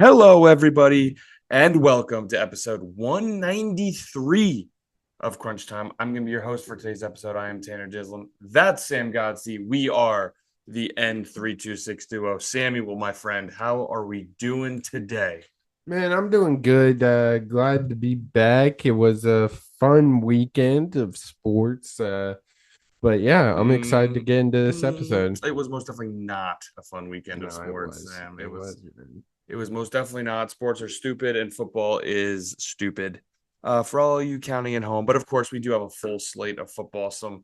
Hello, everybody, and welcome to episode 193 of Crunch Time. I'm going to be your host for today's episode. I am Tanner Gislam. That's Sam Godsey. We are the N326 duo. Samuel, my friend, how are we doing today? Man, I'm doing good. Glad to be back. It was a fun weekend of sports. But yeah, I'm excited to get into this episode. It was most definitely not a fun weekend of No, it sports, was. Sam. It It was. was. It was most definitely not. Sports are stupid, and football is stupid. For all of you counting at home, but of course we do have a full slate of football. So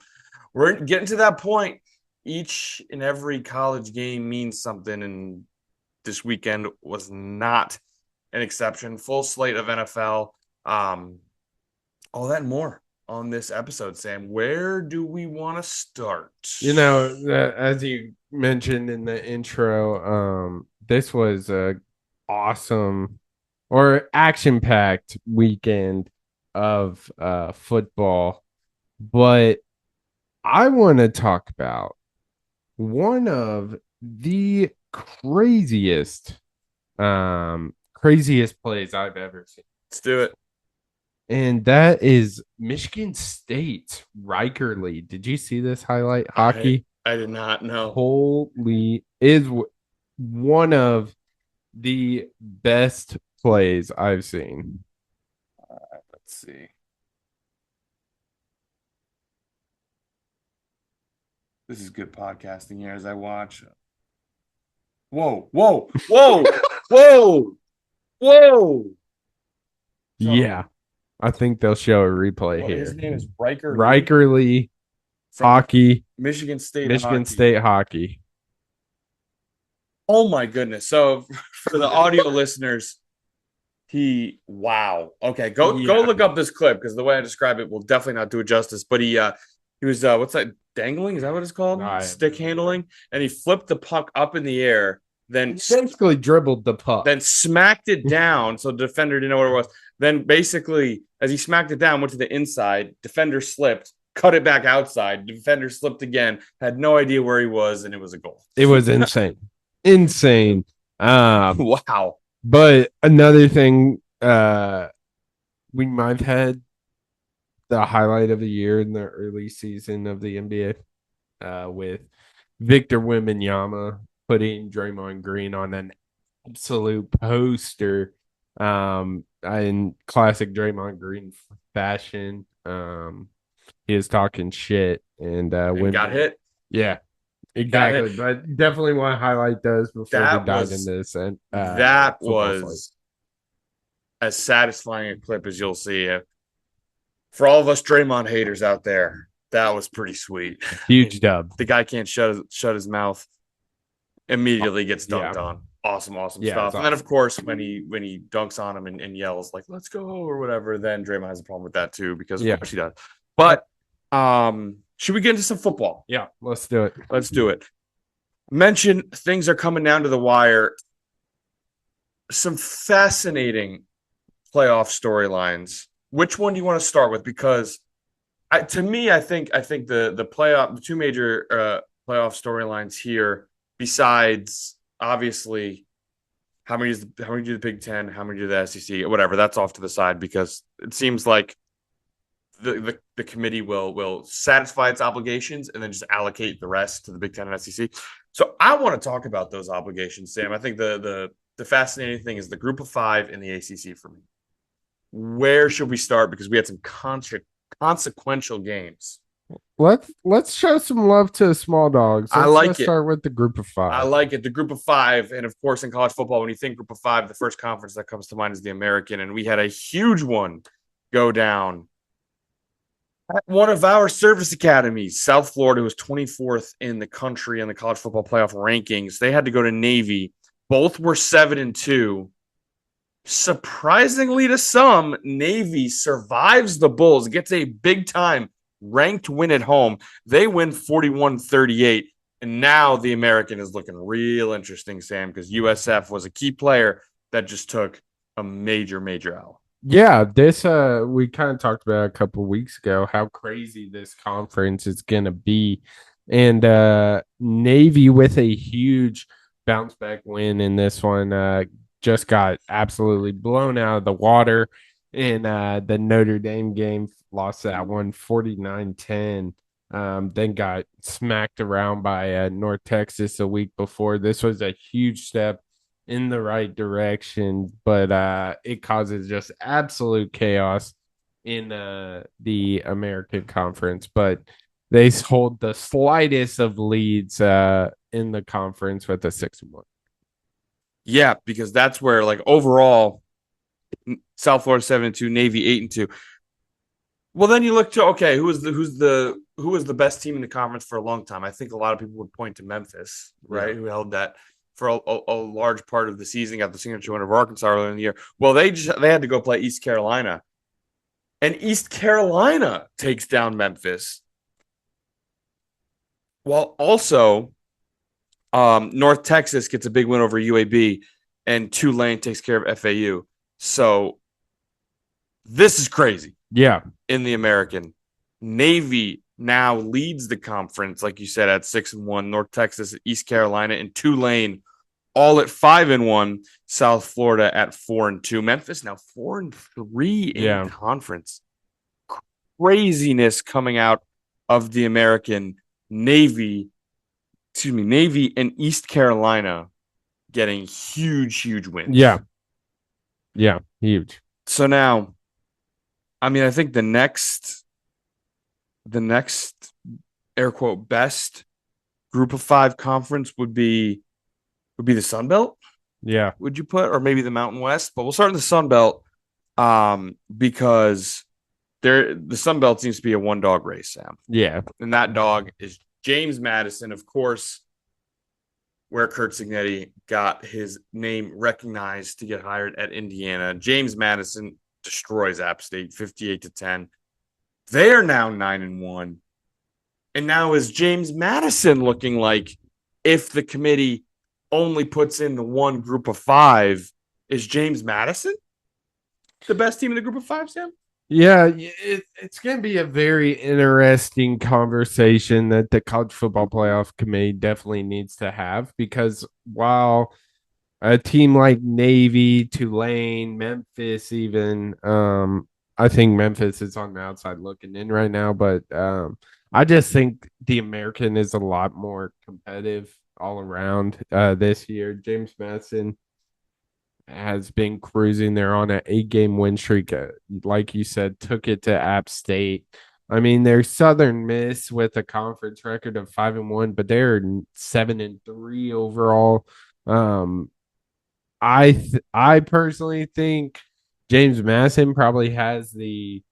we're getting to that point. Each and every college game means something, and this weekend was not an exception. Full slate of NFL. All that and more on this episode, Sam. Where do we want to start? As you mentioned in the intro, this was a awesome or action-packed weekend of football. But I want to talk about one of the craziest plays I've ever seen. Let's do it. And that is Michigan State Riker Lee. Did you see this highlight I hockey? I did not know. Holy is one of the best plays I've seen. Let's see. This is good podcasting here as I watch. Whoa, whoa, whoa, whoa, whoa. So, Yeah, I think they'll show a replay well, his here. name is Riker Lee Riker Lee from hockey, Michigan State Michigan Hockey. State hockey. Oh my goodness. So for the audio listeners, wow. Okay, go Yeah, look up this clip because the way I describe it will definitely not do it justice. But he was what's that, dangling? Is that what it's called? I have Stick no idea. handling, and he flipped the puck up in the air, He then basically dribbled the puck. then smacked it down so the defender didn't know what it was. Then basically, as he smacked it down, went to the inside, defender slipped, cut it back outside, defender slipped again, had no idea where he was, and it was a goal. It was insane. Insane. Wow. But another thing, we might have had the highlight of the year in the early season of the NBA, with Victor Wembanyama putting Draymond Green on an absolute poster, in classic Draymond Green fashion. He is talking shit and And got hit. yeah, Got exactly. hit. But definitely want to highlight those before we That dive was into this and that football slate. was as satisfying a clip as you'll see. For all of us Draymond haters out there, that was pretty sweet. Huge dub. The guy can't shut his mouth. Immediately gets dunked Yeah. on. Awesome Yeah, stuff. it's And then awesome. of course when he dunks on him and yells like "Let's go" or whatever, then Draymond has a problem with that too because of Yeah. course he does. But should we get into some football? Yeah, let's do it. Let's do it. Mention things are coming down to the wire. Some fascinating playoff storylines. Which one do you want to start with? Because to me, I think the two major playoff storylines here, besides obviously how many do the Big Ten, how many do the SEC, whatever. That's off to the side because it seems like the committee will satisfy its obligations and then just allocate the rest to the Big Ten and SEC. So I want to talk about those obligations, Sam. I think the fascinating thing is the Group of Five in the ACC for me. Where should we start? Because we had some consequential games. Let's show some love to the small dogs. I Let's, like let's it. start with the group of I five. like it. The Group of Five, and of course, in college football, when you think Group of Five, the first conference that comes to mind is the American, and we had a huge one go down at one of our service academies. South Florida was 24th in the country in the college football playoff rankings. They had to go to Navy. Both were 7-2. Surprisingly to some, Navy survives the Bulls, gets a big time ranked win at home. They win 41-38. And now the American is looking real interesting, Sam, because USF was a key player that just took a major L. Yeah, this we kind of talked about a couple of weeks ago how crazy this conference is gonna be. And Navy with a huge bounce back win in this one, just got absolutely blown out of the water in the Notre Dame game, lost that one 49-10. Then got smacked around by North Texas a week before. This was a huge step in the right direction, but it causes just absolute chaos in the American Conference. But they hold the slightest of leads in the conference with a 6-1. Yeah, because that's where like overall South Florida 7-2, Navy 8-2. Well, then you look to okay, who was the best team in the conference for a long time? I think a lot of people would point to Memphis, right? Yeah. Who held that for a large part of the season, got the signature win of Arkansas earlier in the year. Well, they had to go play East Carolina, and East Carolina takes down Memphis, while also North Texas gets a big win over UAB, and Tulane takes care of FAU. So this is crazy. Yeah. In the American. Navy now leads the conference, like you said, at 6-1. North Texas, East Carolina, and Tulane all at 5-1. South Florida at 4-2. Memphis now 4-3 in Yeah. conference. Craziness coming out of the American. Navy and East Carolina getting huge wins. Yeah. Yeah. Huge. So now, I mean, I think the next air quote best group of 5 conference would be the Sun Belt. Yeah. Would you put, or maybe the Mountain West? But we'll start in the Sun Belt, because the Sun Belt seems to be a one dog race, Sam. Yeah. And that dog is James Madison, of course, where Kurt Signetti got his name recognized to get hired at Indiana. James Madison destroys App State 58-10. They are now 9-1. And now is James Madison looking like, if the committee only puts in the one group of 5, is James Madison the best team in the group of 5, Sam? Yeah, it's going to be a very interesting conversation that the college football playoff committee definitely needs to have, because while a team like Navy, Tulane, Memphis, even, I think Memphis is on the outside looking in right now, but I just think the American is a lot more competitive all around this year. James Madison has been cruising. They're on an 8-game win streak. Like you said, took it to App State. I mean, they're Southern Miss with a conference record of 5-1, but they're 7-3 overall. I personally think James Madison probably has the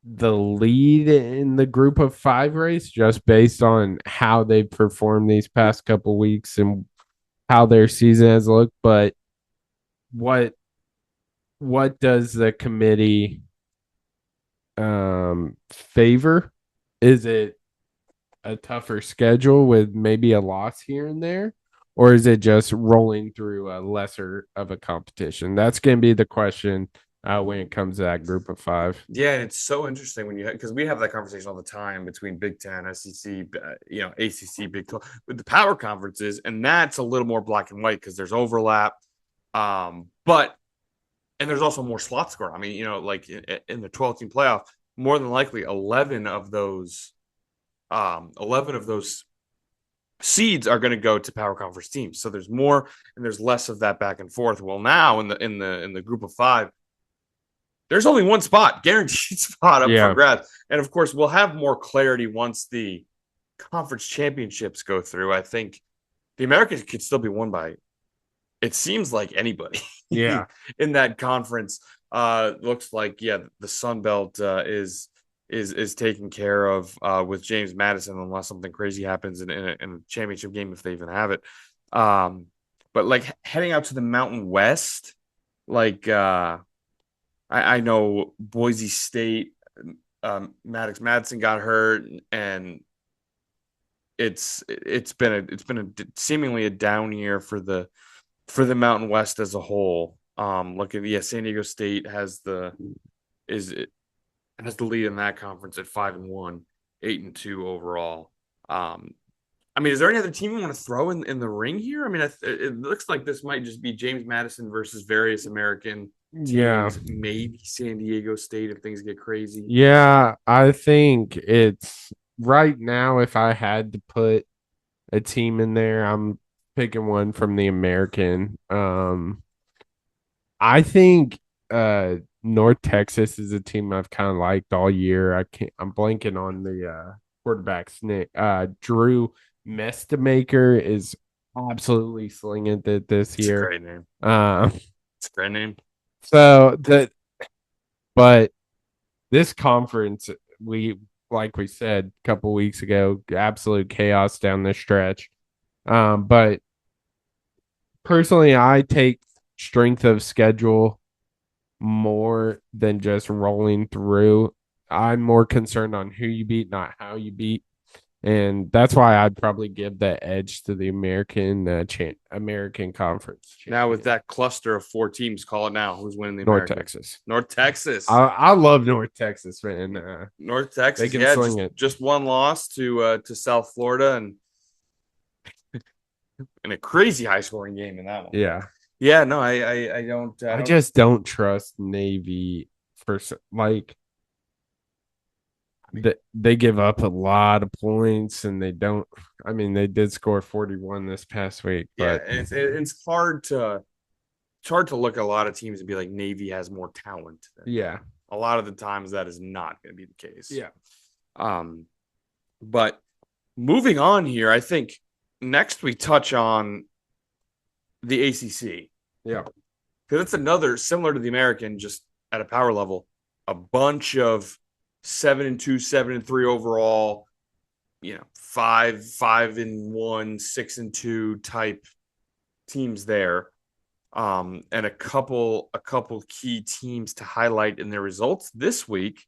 lead in the group of 5 race, just based on how they've performed these past couple weeks and how their season has looked. But what does the committee favor? Is it a tougher schedule with maybe a loss here and there, or is it just rolling through a lesser of a competition? That's going to be the question when it comes to that group of 5. Yeah, and it's so interesting when because we have that conversation all the time between Big Ten, SEC, ACC, Big 12, with the power conferences, and that's a little more black and white because there's overlap. But and there's also more slot score. I mean, like in the 12-team playoff, more than likely 11 of those seeds are going to go to power conference teams. So there's more and there's less of that back and forth. Well, now in the group of 5, there's only one spot, guaranteed spot up for grabs. And of course, we'll have more clarity once the conference championships go through. I think the Americans could still be won by, it seems like, anybody. Yeah. In that conference. Looks like, the Sun Belt is taken care of with James Madison, unless something crazy happens in a championship game, if they even have it. But like heading out to the Mountain West, like I know Boise State, Maddox Madison got hurt, and it's been a seemingly a down year for the Mountain West as a whole. Look at San Diego State has the lead in that conference at 5-1, 8-2 overall. I mean, is there any other team you want to throw in the ring here? I mean, it looks like this might just be James Madison versus various American Yeah. teams, maybe San Diego State if things get crazy. Yeah, I think it's right now if I had to put a team in there, I'm picking one from the American. I think North Texas is a team I've kind of liked all year. I'm blanking on the quarterback's name. Drew Mestamaker is absolutely slinging it this It's a year. great name. Uh, It's a great name. so the but this conference, we like we said a couple weeks ago, absolute chaos down the stretch. But personally, I take strength of schedule more than just rolling through. I'm more concerned on who you beat, not how you beat. And that's why I'd probably give the edge to the American Conference Now with champion, that cluster of four teams, call it now. Who's winning the North American? Texas. North Texas. I love North Texas, man. North They Texas. can Yeah, sling it. just one loss to South Florida and in a crazy high scoring game in that one. Yeah. Yeah, no, I don't I I don't just don't trust Navy for like they give up a lot of points and they don't. I mean, they did score 41 this past week, yeah, but it's hard to look at a lot of teams and be like Navy has more talent than yeah, them. A lot of the times that is not going to be the case. yeah, Um, but moving on here, I think next we touch on the ACC yeah, because it's another similar to the American, just at a power level. A bunch of 7-2, 7-3 overall. You know, 5-1, 6-2 type teams there. And a couple key teams to highlight in their results this week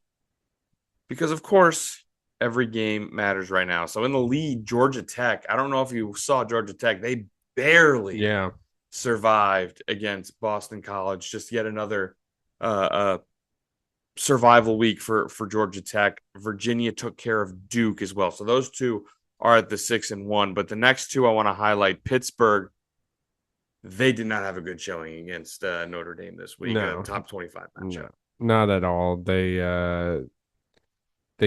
because of course every game matters right now. So in the lead, Georgia Tech. I don't know if you saw Georgia Tech. They barely yeah, survived against Boston College. Just yet another survival week for Georgia Tech. Virginia took care of Duke as well. So those two are at the 6-1. But the next two I want to highlight, Pittsburgh. They did not have a good showing against Notre Dame this week. A no, top 25 matchup. no, not at all. They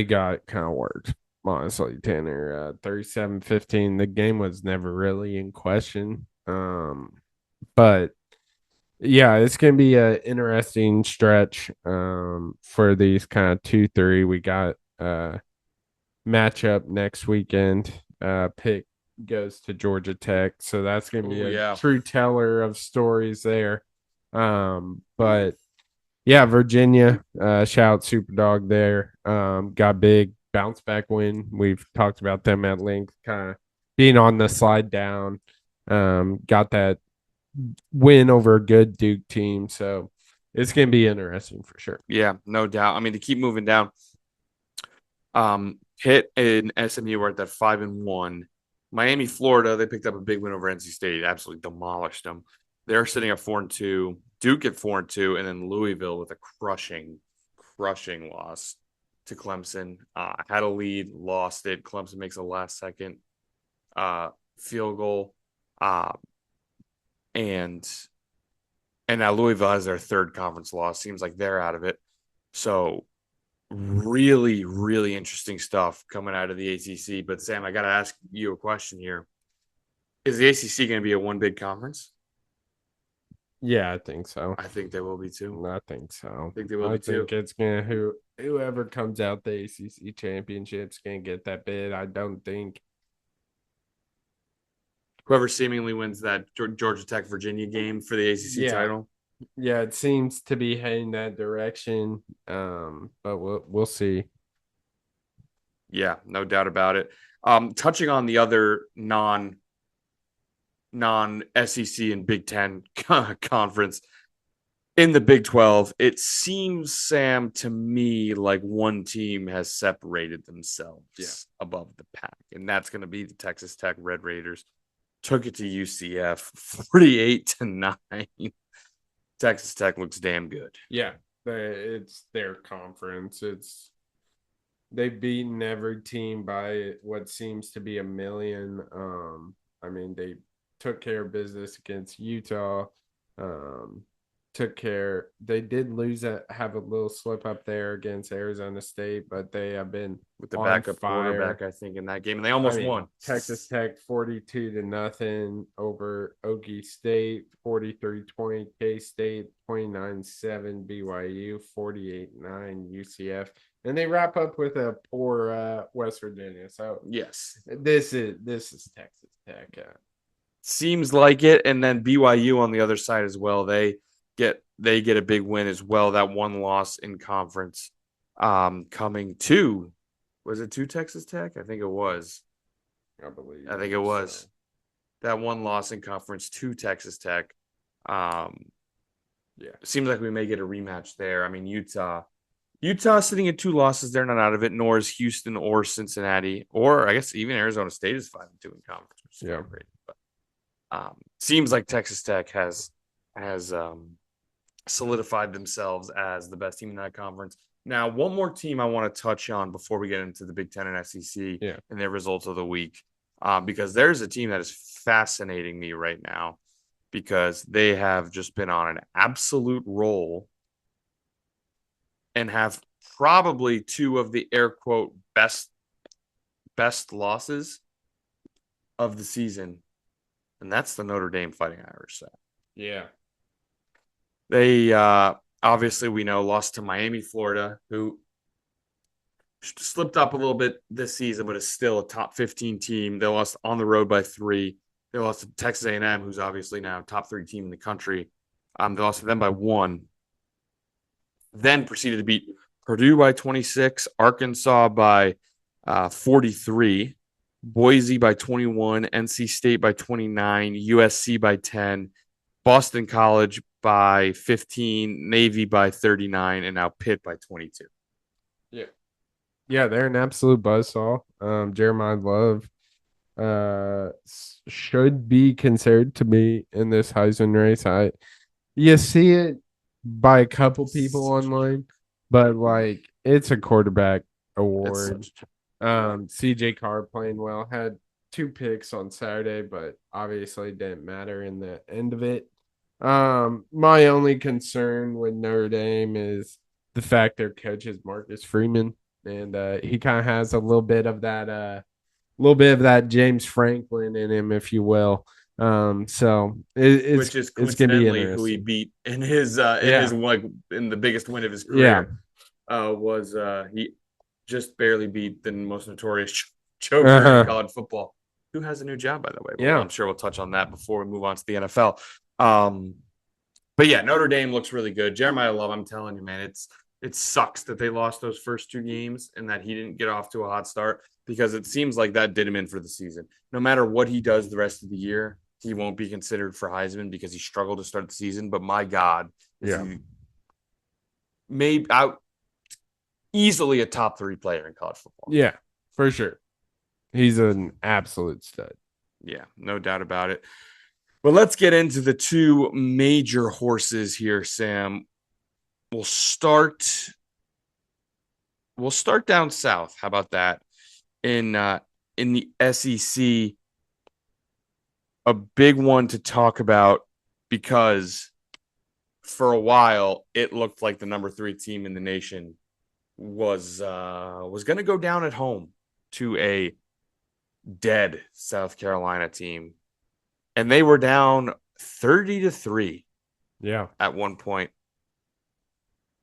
got kind of worked. Honestly, Tanner, 37-15. The game was never really in question. But yeah, it's gonna be an interesting stretch for these kind of 2-3. We got matchup next weekend. Pick goes to Georgia Tech, so that's gonna be Oh a yeah. true teller of stories there. But yeah, Virginia, shout Superdog there. Got big bounce back win. We've talked about them at length, kind of being on the slide down. Got that win over a good Duke team. So it's going to be interesting for sure. Yeah, no doubt. I mean, to keep moving down, Pitt and SMU were at that 5-1. Miami, Florida, they picked up a big win over NC State, absolutely demolished them. They're sitting at 4-2. Duke at 4-2, and then Louisville with a crushing loss to Clemson. Had a lead, lost it. Clemson makes a last second field goal. And now Louisville has their third conference loss. Seems like they're out of it. So really, really interesting stuff coming out of the ACC. But Sam, I got to ask you a question here: is the ACC going to be a one big conference? Yeah, I think so. I think they will be too. I think so. I think they will I be too. think it's gonna whoever comes out the ACC championship's gonna get that bid. I don't think. Whoever seemingly wins that Georgia Tech Virginia game for the ACC Yeah, title. yeah, it seems to be heading that direction. But we'll see. Yeah, no doubt about it. Touching on the other non SEC and Big Ten conference in the Big 12, it seems, Sam, to me like one team has separated themselves above the pack, and that's going to be the Texas Tech Red Raiders. Took it to UCF 48-9. Texas Tech looks damn good. Yeah, it's their conference. they've beaten every team by what seems to be a million. I mean, they took care of business against Utah. Um, took care. They did have a little slip up there against Arizona State, but they have been with the on backup fire. quarterback, I think, in that game, and they I almost mean, won. Texas Tech 42-0 over Okie State, 43-20 K-State, 29-7 BYU, 48-9 UCF. And they wrap up with a poor West Virginia. So Yes, this is Texas Tech. seems like it. And then BYU on the other side as well. They get a big win as well. That one loss in conference, coming to, was it to Texas Tech? I think it was. I believe. I think it was that one loss in conference to Texas Tech. Um, Yeah. Seems like we may get a rematch there. I mean, Utah sitting at two losses, they're not out of it, nor is Houston or Cincinnati, or I guess even Arizona State is 5-2 in conference, which is Yeah. great. But seems like Texas Tech has solidified themselves as the best team in that conference. Now, one more team I want to touch on before we get into the Big Ten and SEC Yeah. and their results of the week, because there's a team that is fascinating me right now because they have just been on an absolute roll and have probably two of the air quote best losses of the season, and that's the Notre Dame Fighting Irish side. Yeah. They obviously we know lost to Miami, Florida, who slipped up a little bit this season, but is still a top 15 team. They lost on the road by 3. They lost to Texas A&M, who's obviously now top 3 team in the country. They lost to them by 1. Then proceeded to beat Purdue by 26, Arkansas by 43, Boise by 21, NC State by 29, USC by 10, Boston College by 15, Navy by 39, and now Pitt by 22. Yeah. Yeah, they're an absolute buzzsaw. Jeremiah Love should be considered to be in this Heisman race. You see it by a couple people online, but like it's a quarterback award. CJ Carr playing well, had 2 picks on Saturday, but obviously didn't matter in the end of it. My only concern with Notre Dame is the fact their coach is Marcus Freeman, and he kind of has a little bit of that James Franklin in him, if you will. So Which is it's gonna be coincidentally who he interesting. beat in his like in the biggest win of his Yeah. career. Was He just barely beat the most notorious choker in Uh-huh. college football, who has a new job, by the way. Well, Yeah. I'm sure we'll touch on that before we move on to the NFL. Um, but yeah, Notre Dame looks really good. Jeremiah Love, I'm telling you, man, it sucks that they lost those first 2 games and that he didn't get off to a hot start because it seems like that did him in for the season. No matter what he does the rest of the year, he won't be considered for Heisman because he struggled to start the season. But my God, Yeah. he maybe out easily a top 3 player in college football. Yeah, for sure. He's an absolute stud. Yeah, no doubt about it. But let's get into the 2 major horses here, Sam. We'll start down south. How about that? In the SEC, a big one to talk about because for a while it looked like the number 3 team in the nation was going to go down at home to a dead South Carolina team, and they were down 30-3 Yeah. at one point.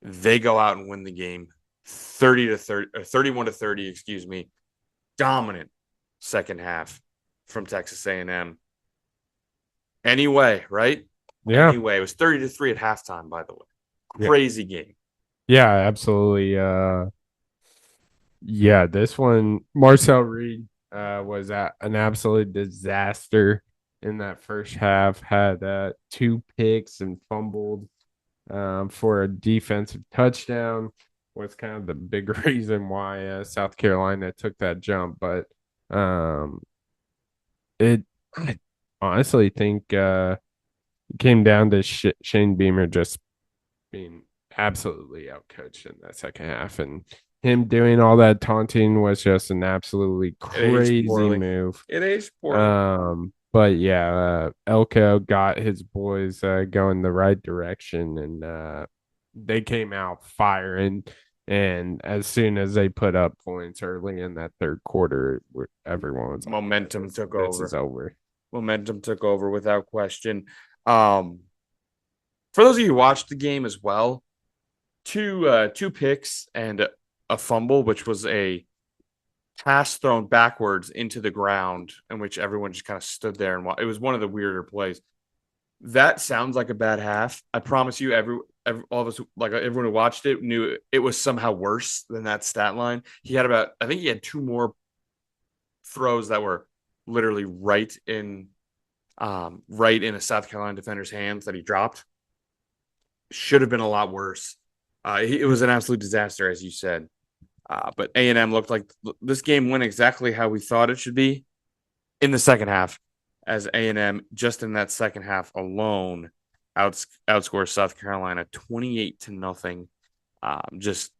They go out and win the game 30-30 or 31-30, excuse me. Dominant second half from Texas A&M. Anyway, right? Yeah. Anyway, it was 30-3 at halftime, by the way. Yeah. Crazy game. Yeah, absolutely. Yeah, this one, Marcel Reed was an absolute disaster in that first half. Had 2 picks and fumbled for a defensive touchdown. Was kind of the big reason why South Carolina took that jump. But um, I honestly think it came down to Shane Beamer just being absolutely outcoached in that second half, and him doing all that taunting was just an absolutely It aged crazy poorly. move. It aged poorly. But yeah, Elko got his boys going the right direction, and they came out firing. And as soon as they put up points early in that third quarter, everyone was like, "Yeah, Momentum took this is over. over." Momentum took over without question. Um, for those of you who watched the game as well, two picks and a fumble, which was a pass thrown backwards into the ground, in which everyone just kind of stood there and it was one of the weirder plays. That sounds like a bad half. I promise you, all of us, like everyone who watched it, knew it was somehow worse than that stat line. I think he had two more throws that were literally right in a South Carolina defender's hands that he dropped. Should have been a lot worse. It was an absolute disaster, as you said. But A&M looked like this game went exactly how we thought it should be in the second half, as A&M just in that second half alone outscores South Carolina 28-0. Just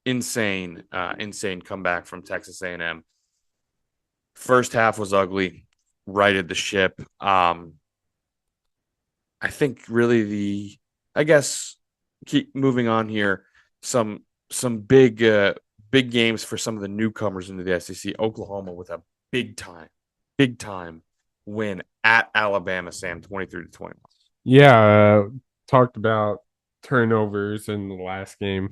insane comeback from Texas A&M. First half was ugly, righted the ship. I think really I guess keep moving on here. Some big games for some of the newcomers into the SEC. Oklahoma with a big time win at Alabama. Sam 23-21. Yeah, talked about turnovers in the last game.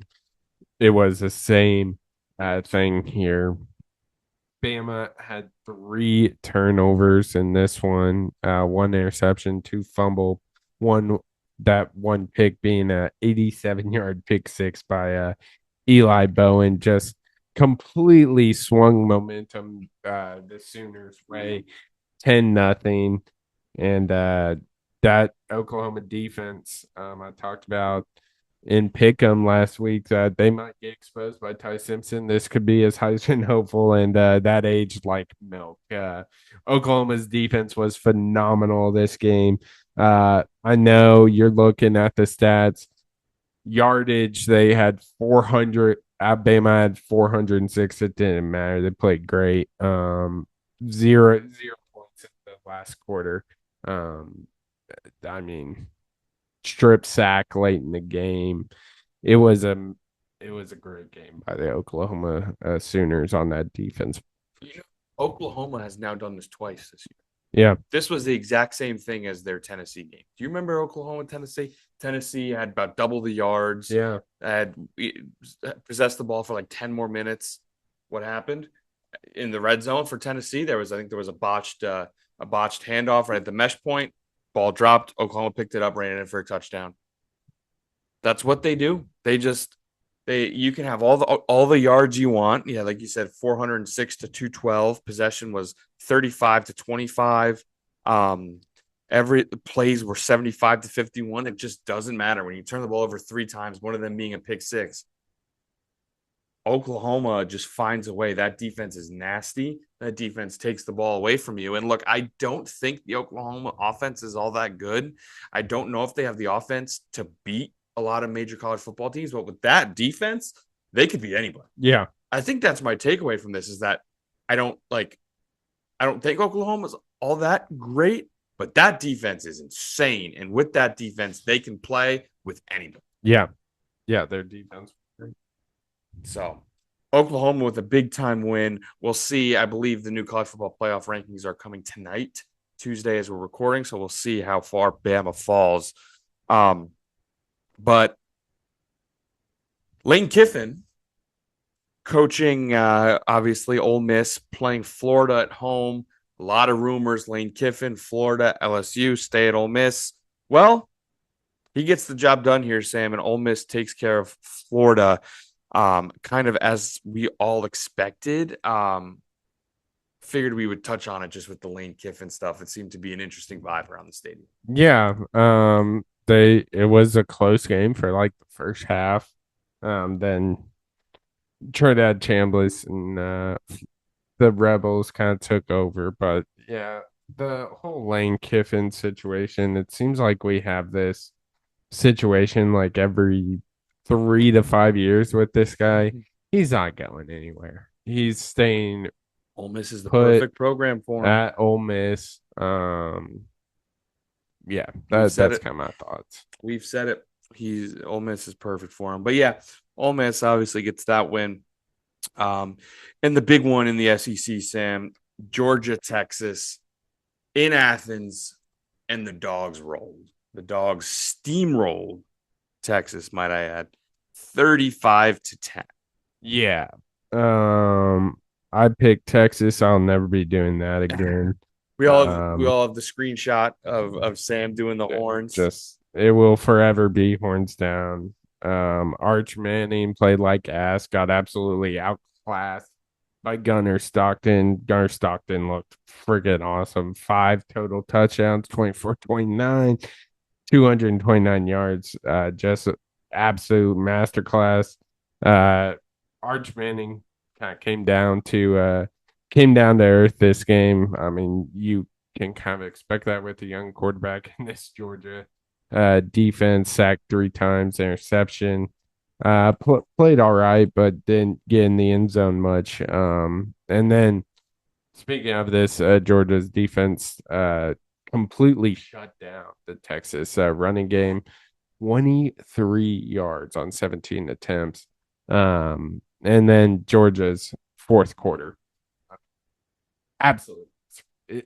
It was the same thing here. Bama had 3 turnovers in this one, 1 interception, 2 fumble, one pick being a 87-yard pick six by Eli Bowen, just completely swung momentum the Sooners' way, 10-0. And that Oklahoma defense I talked about in Pick'em last week that they might get exposed by Ty Simpson. This could be his Heisman hopeful, and that aged like milk. Oklahoma's defense was phenomenal this game. I know you're looking at the stats. Yardage, they had 400. Alabama had 406. It didn't matter. They played great. Zero points in the last quarter. Um, I mean, strip sack late in the game. It was a it was a great game by the Oklahoma Sooners on that defense. You know, Oklahoma has now done this twice this year. Yeah, This was the exact same thing as their Tennessee game. Do you remember Oklahoma Tennessee? Tennessee had about double the yards, yeah, had possessed the ball for like 10 more minutes. What happened in the red zone for Tennessee? I think there was a botched handoff right at the mesh point. Ball dropped. Oklahoma picked it up, ran it in for a touchdown. That's what they do. They you can have all the yards you want. Yeah, like you said, 406 to 212. Possession was 35 to 25. Every plays were 75 to 51. It just doesn't matter when you turn the ball over 3 times, one of them being a pick six. Oklahoma just finds a way. That defense is nasty. That defense takes the ball away from you. And look, I don't think the Oklahoma offense is all that good. I don't know if they have the offense to beat a lot of major college football teams, but with that defense, they could beat anybody. yeah, I think that's my takeaway from this is that I don't think Oklahoma's all that great, but that defense is insane. And with that defense, they can play with anybody. yeah, yeah. Their defense. So Oklahoma with a big time win. We'll see. I believe the new college football playoff rankings are coming tonight, Tuesday, as we're recording. So we'll see how far Bama falls. But Lane Kiffin coaching, obviously, Ole Miss, playing Florida at home. A lot of rumors. Lane Kiffin, Florida, LSU, stay at Ole Miss. Well, he gets the job done here, Sam, and Ole Miss takes care of Florida, kind of as we all expected. Figured we would touch on it just with the Lane Kiffin stuff. It seemed to be an interesting vibe around the stadium. Yeah, it was a close game for like the first half. Then Trinidad Chambliss and the Rebels kind of took over, but yeah, the whole Lane Kiffin situation. It seems like we have this situation like every 3 to 5 years with this guy. He's not going anywhere. He's staying Ole Miss is the put perfect program for him. at Ole Miss. Yeah, We've said that's it. kind of my thoughts. We've said it. He's Ole Miss is perfect for him. But yeah, Ole Miss obviously gets that win. Um, and the big one in the SEC, Sam, Georgia, Texas, in Athens, and the dogs rolled. The dogs steamrolled Texas, might I add, 35-10. Yeah. Um, I picked Texas. I'll never be doing that again. We all have the screenshot of Sam doing the horns. Just it will forever be horns down. Arch Manning played like ass, got absolutely outclassed by Gunnar Stockton. Gunnar Stockton looked friggin' awesome. 5 total touchdowns, 24-29, 229 yards. Just absolute masterclass. Uh, Arch Manning kind of came down to earth this game. I mean, you can kind of expect that with a young quarterback in this Georgia defense. Sacked 3 times, interception. Played all right, but didn't get in the end zone much. And then speaking of this, Georgia's defense completely shut down the Texas running game. 23 yards on 17 attempts. And then Georgia's fourth quarter. Absolutely.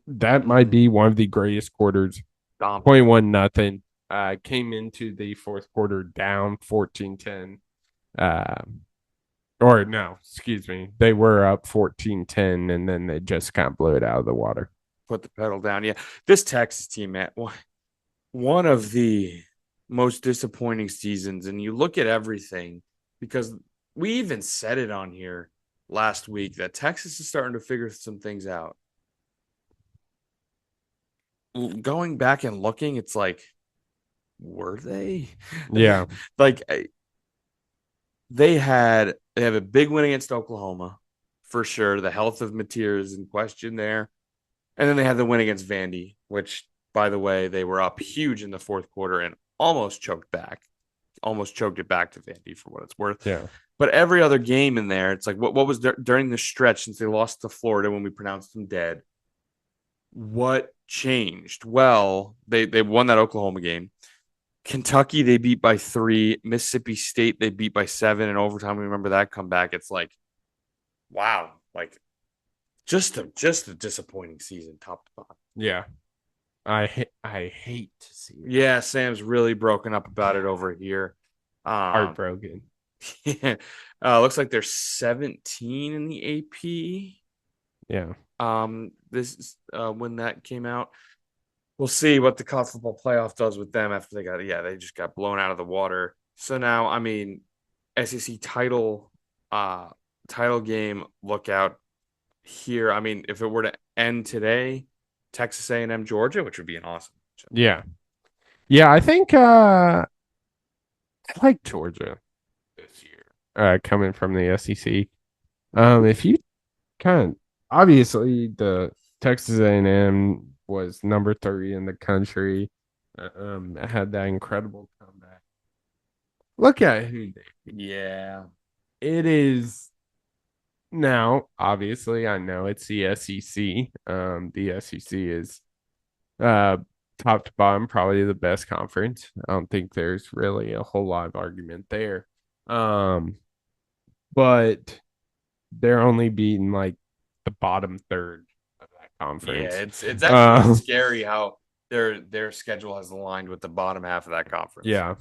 That might be one of the greatest quarters. 21-0. Came into the fourth quarter down 14-10. Or no, excuse me. They were up 14-10, and then they just kind of blew it out of the water. Put the pedal down. Yeah, this Texas team, man, one of the most disappointing seasons. And you look at everything because we even said it on here last week that Texas is starting to figure some things out. Going back and looking, it's like, were they? Yeah. Like they have a big win against Oklahoma for sure. The health of Mateer is in question there. And then they had the win against Vandy, which, by the way, they were up huge in the fourth quarter and almost choked it back to Vandy for what it's worth. Yeah. But every other game in there, it's like, what was there during the stretch since they lost to Florida when we pronounced them dead? What changed? Well, they won that Oklahoma game. Kentucky, they beat by 3. Mississippi State, they beat by 7 in overtime. We remember that comeback. It's like, wow, like just a disappointing season, top to bottom. Yeah. I hate to see it. Yeah, Sam's really broken up about it over here. Heartbroken. Yeah. Looks like they're 17 in the AP. Yeah. This is when that came out. We'll see what the college football playoff does with them after they just got blown out of the water. So now, I mean, SEC title game lookout here. I mean, if it were to end today, Texas A&M Georgia, which would be an awesome matchup. Yeah. Yeah, I think I like Georgia this year. Coming from the SEC. If you kind of obviously the Texas A&M was number 3 in the country. Had that incredible comeback. Look at who they. Yeah. It is now. Obviously, I know it's the SEC. The SEC is uh top to bottom, probably the best conference. I don't think there's really a whole lot of argument there. Um, but they're only beating like the bottom third of that conference. Yeah, it's actually scary how their schedule has aligned with the bottom half of that conference. Yeah.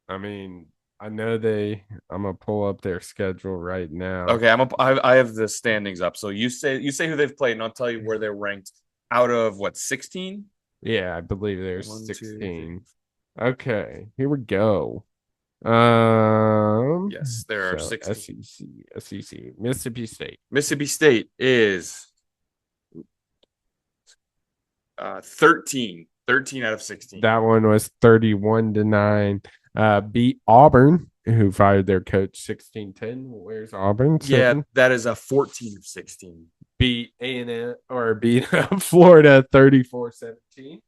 I mean, I know I'm gonna pull up their schedule right now. Okay, I have the standings up. So you say who they've played, and I'll tell you where they're ranked out of what 16. Yeah, I believe there's 1, 16. 2, Okay, here we go. Yes, there are So 16. SEC, Mississippi State. Mississippi State is 13 out of 16. That one was 31-9. Beat Auburn, who fired their coach 16-10. Where's Auburn? Yeah, that is a 14 of 16. Beat A&M or beat Florida 34-17.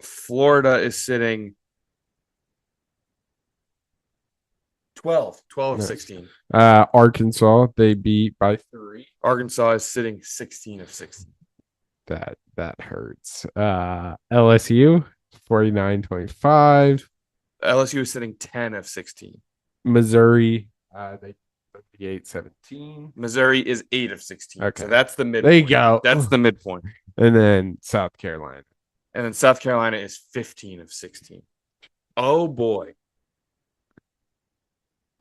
Florida is sitting 12 of Nice. 16. Arkansas, they beat by 3. Arkansas is sitting 16 of 16. That hurts. LSU 49-25. LSU is sitting 10 of 16. Missouri, they 58-17. Missouri is 8 of 16. Okay. So that's the midpoint. There you go. That's the midpoint. And then South Carolina. And then South Carolina is 15 of 16. Oh boy.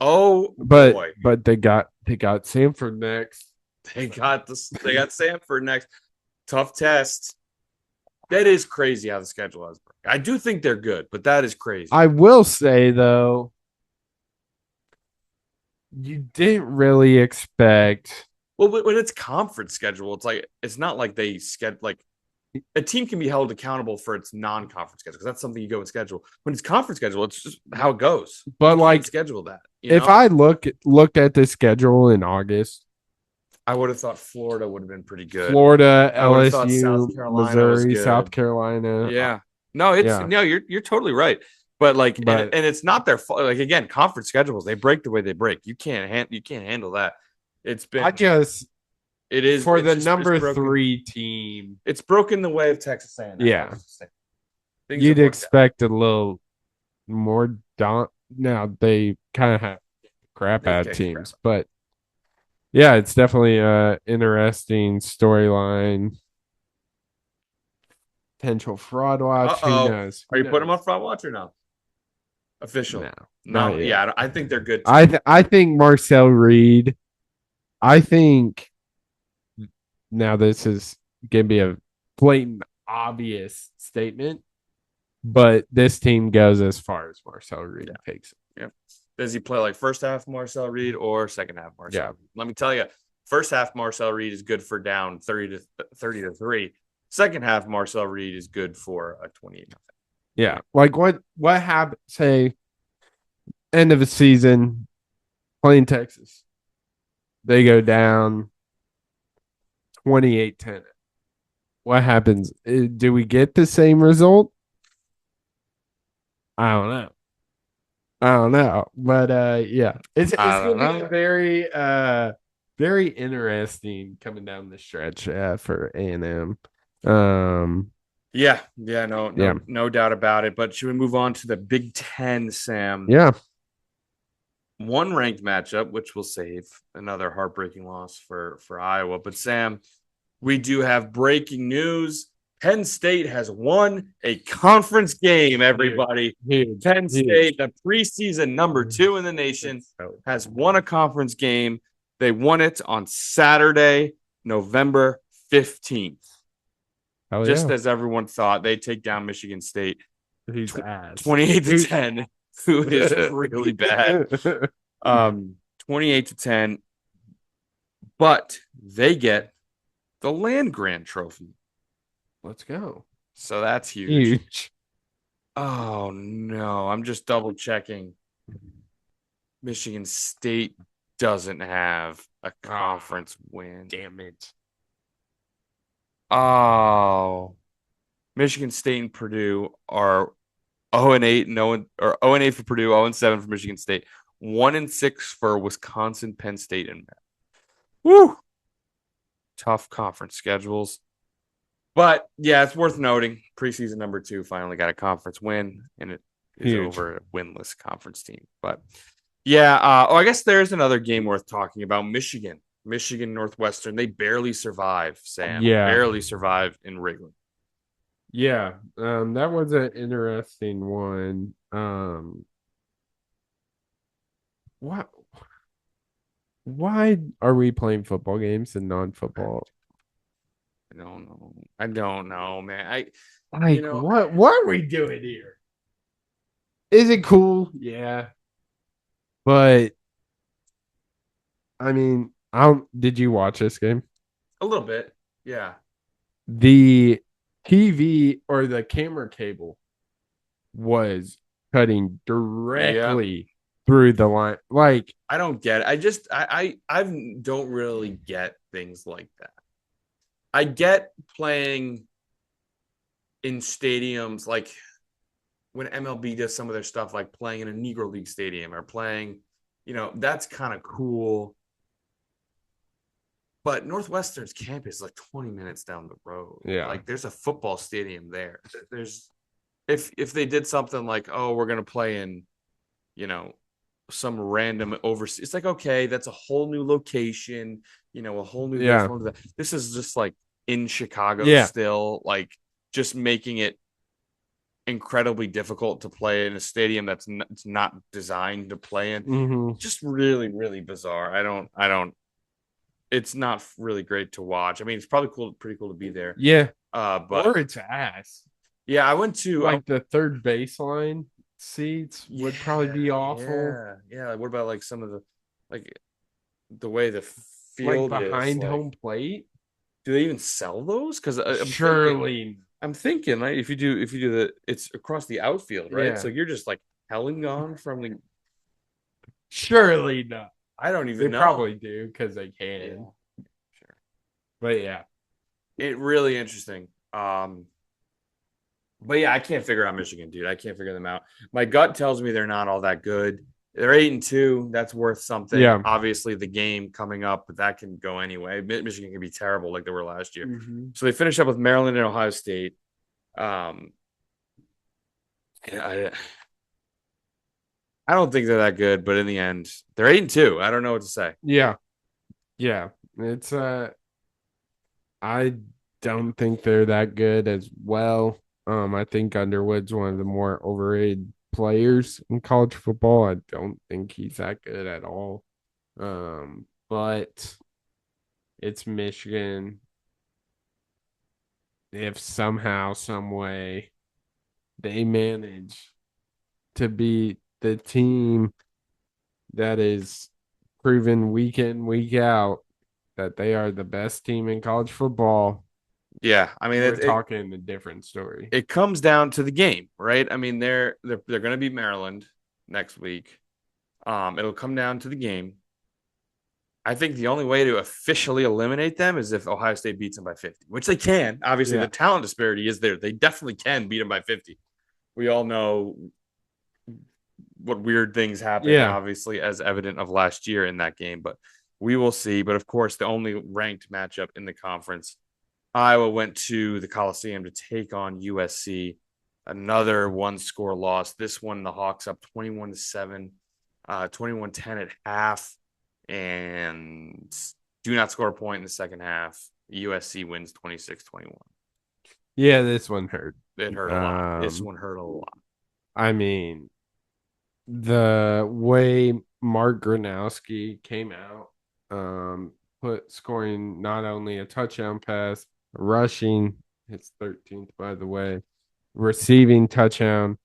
Oh boy. But they got Samford next. They got Samford next. Tough test. That is crazy how the schedule has broken. I do think they're good, but that is crazy. I will say though, you didn't really expect. Well, when it's conference schedule, it's not like they schedule like a team can be held accountable for its non-conference schedule because that's something you go and schedule. When it's conference schedule, it's just how it goes. But you can't schedule that. If I looked at the schedule in August, I would have thought Florida would have been pretty good. Florida, LSU, LSU, Missouri, South Carolina. Yeah. No, you're totally right. But and it's not their fault. Like again, conference schedules, they break the way they break. You can't handle that. It is for the number 3 team. It's broken the way of Texas A&M. Yeah. You'd expect a little more now they kind of have crap out teams, but yeah, it's definitely a interesting storyline. Potential fraud watch. Who knows? Are you putting them on fraud watch or no? Official? No. Yeah, I think they're good. I think Marcel Reed. I think now this is gonna be a blatant, obvious statement, but this team goes as far as Marcel Reed takes it. Yeah. Does he play like first half Marcel Reed or second half Marcel Reed? Let me tell you, first half Marcel Reed is good for down 30 to 3. Second half Marcel Reed is good for a 28-0. Yeah. Like what happened, say, end of the season, playing Texas. They go down 28-10. What happens? Do we get the same result? I don't know. But yeah. It's gonna be very very interesting coming down the stretch for A&M. No doubt about it. But should we move on to the Big Ten, Sam? Yeah. One ranked matchup, which will save another heartbreaking loss for Iowa. But Sam, we do have breaking news. Penn State has won a conference game, everybody. Penn State, the preseason number 2 in the nation, has won a conference game. They won it on Saturday, November 15th. Just as everyone thought, they take down Michigan State 28-10, who is really bad. 28-10. But they get the land grant trophy. Let's go. So that's huge. Oh, no. I'm just double checking. Michigan State doesn't have a conference win. Damn it. Oh. Michigan State and Purdue are 0-8, or 0-8 for Purdue, 0-7 for Michigan State, 1-6 for Wisconsin, Penn State, and Matt. Woo! Tough conference schedules. But yeah, it's worth noting. Preseason number 2 finally got a conference win, and it is over a winless conference team. But yeah, I guess there's another game worth talking about. Michigan, Northwestern. They barely survive, Sam. Yeah. Barely survive in Wrigley. Yeah. That was an interesting one. Why are we playing football games and non-football? I don't know, man. What are we doing here? Is it cool? Yeah. But I mean, did you watch this game? A little bit. Yeah. The TV or the camera cable was cutting directly through the line. Like, I don't get it. I don't really get things like that. I get playing in stadiums, like when MLB does some of their stuff, like playing in a Negro League stadium or playing That's kind of cool. But Northwestern's campus is like 20 minutes down the road. Yeah. Like there's a football stadium there. There's if they did something like, oh, we're gonna play in, you know, some random overseas, it's like, okay, that's a whole new location, a whole new this, Yeah. whole new that. This is just like in Chicago Yeah. still, like just making it incredibly difficult to play in a stadium it's not designed to play in. Hmm. Just really, really bizarre. I don't it's not really great to watch. I mean, it's probably pretty cool to be there. Yeah. But Or it's ass. yeah, I went to Like the third baseline seats would probably be awful. yeah. Like, what about like some of like the way the Like field is? behind Like, home plate. do they even sell those? Because Surely. I'm thinking, like, if you do it's across the outfield, right? Yeah. So you're just like helling on from the. Surely not. I don't They even know. probably do because they Yeah, can. sure. But yeah. It really interesting. But yeah, I can't figure out Michigan, dude. I can't figure them out. My gut tells me they're not all that good. They're 8-2. That's worth something. Yeah. Obviously, the game coming up, but that can go anyway. Michigan can be terrible like they were last year. Mm-hmm. So they finished up with Maryland and Ohio State. Um, I don't think they're that good, but in the end, they're 8-2. I don't know what to say. Yeah. Yeah. It's I don't think they're that good as well. I think Underwood's one of the more overrated players in college football. I don't think he's that good at all. But it's Michigan. If somehow, some way they manage to beat the team that is proven week in, week out that they are the best team in college football, Yeah, I mean we're talking a different story. it comes down to the game, right? I mean they're going to beat Maryland next week. It'll come down to the game. I think the only way to officially eliminate them is if Ohio State beats them by 50, which they can. Obviously, Yeah. the talent disparity is there. They definitely can beat them by 50. We all know what weird things happen, Yeah. obviously, as evident of last year in that game, but we will see. But of course, the only ranked matchup in the conference, Iowa went to the Coliseum to take on USC. Another one score loss. This one, the Hawks up 21-7, 21-10 at half, and do not score a point in the second half. USC wins 26-21. Yeah, this one hurt. It hurt a lot. This one hurt a lot. I mean, the way Mark Gronowski came out, put scoring not only a touchdown pass, rushing his 13th, by the way, receiving touchdown.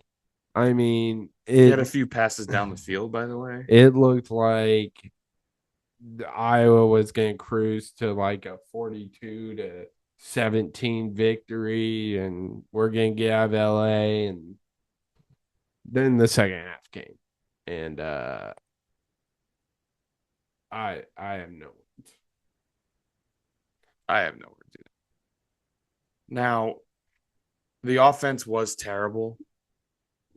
I mean, He had a few passes down the field, by the way. it looked like Iowa was going to cruise to like a 42-17 victory, and we're going to get out of LA. And then the second half came, and I have no words. I have no idea. Now, the offense was terrible,